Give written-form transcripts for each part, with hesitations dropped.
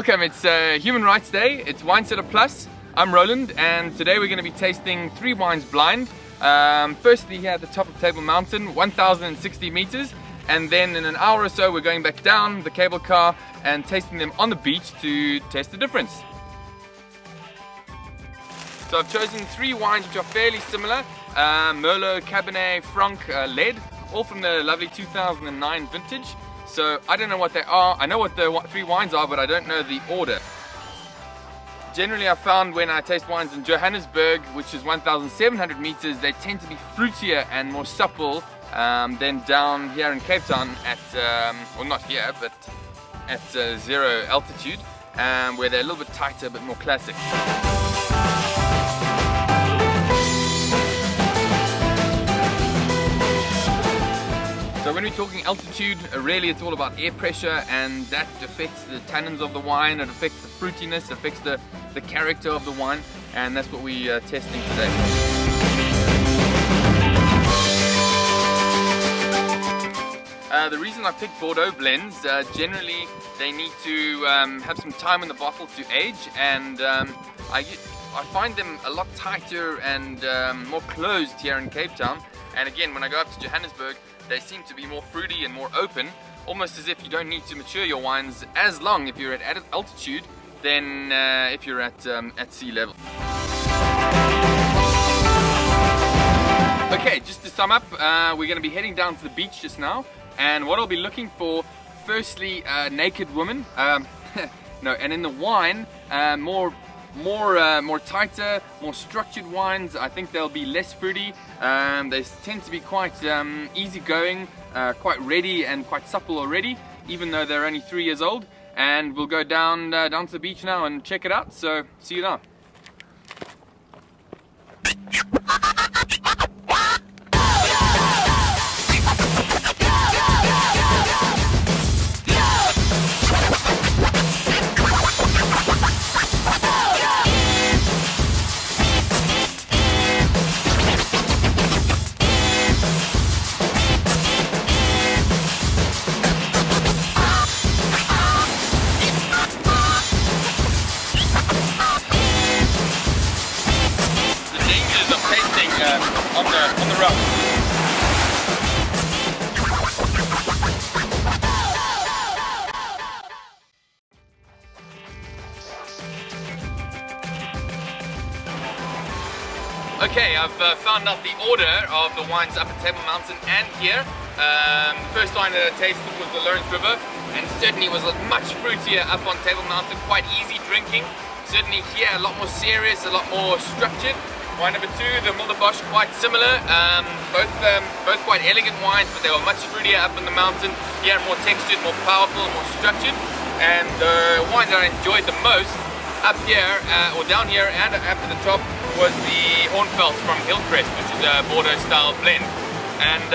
Welcome, it's Human Rights Day, it's Wine Cellar Plus. I'm Roland and today we're going to be tasting 3 wines blind. Firstly here at the top of Table Mountain, 1,060 meters, and then in an hour or so we're going back down the cable car and tasting them on the beach to test the difference. So I've chosen 3 wines which are fairly similar, Merlot, Cabernet, Franc, Led, all from the lovely 2009 vintage. So I don't know what they are. I know what the 3 wines are, but I don't know the order. Generally I've found when I taste wines in Johannesburg, which is 1,700 meters, they tend to be fruitier and more supple than down here in Cape Town at, well not here, but at 0 altitude, where they're a little bit tighter, but more classic. So when we're talking altitude, really it's all about air pressure, and that affects the tannins of the wine, it affects the fruitiness, it affects the character of the wine, and that's what we're testing today. The reason I picked Bordeaux blends, generally they need to have some time in the bottle to age, and I find them a lot tighter and more closed here in Cape Town. And again, when I go up to Johannesburg, they seem to be more fruity and more open, almost as if you don't need to mature your wines as long if you're at altitude than if you're at sea level. Okay, just to sum up, we're going to be heading down to the beach just now, and what I'll be looking for, firstly, naked women, no, and in the wine, more tighter, more structured wines. I think they'll be less fruity. They tend to be quite easygoing, quite ready and quite supple already, even though they're only 3 years old. And we'll go down to the beach now and check it out. So see you now. On the rough. Okay, I've found out the order of the wines up at Table Mountain and here. The first wine that I tasted was the Lawrence River, and certainly was much fruitier up on Table Mountain, quite easy drinking. Certainly here a lot more serious, a lot more structured. Wine number 2, the Bosch, quite similar, both quite elegant wines, but they were much fruitier up in the mountain. Here more textured, more powerful, more structured. And the wine that I enjoyed the most up here, or down here and up at the top, was the Hornfels from Hillcrest, which is a Bordeaux style blend. And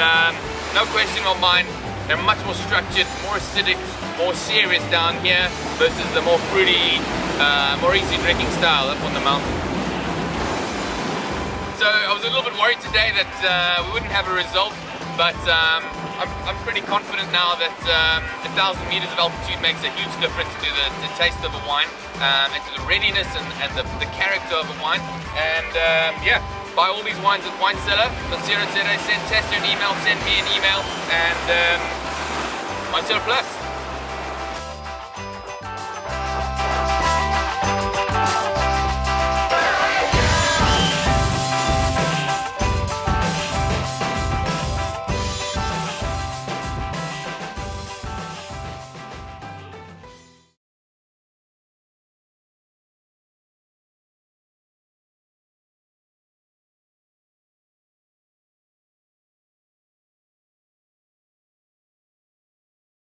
no question of mine, they're much more structured, more acidic, more serious down here versus the more fruity, more easy drinking style up on the mountain. So I was a little bit worried today that we wouldn't have a result, but I'm pretty confident now that 1,000 meters of altitude makes a huge difference to the taste of a wine, and to the readiness and the character of a wine. And yeah, buy all these wines at Wine Cellar. Send Tester an email, send me an email, and Wine Cellar Plus.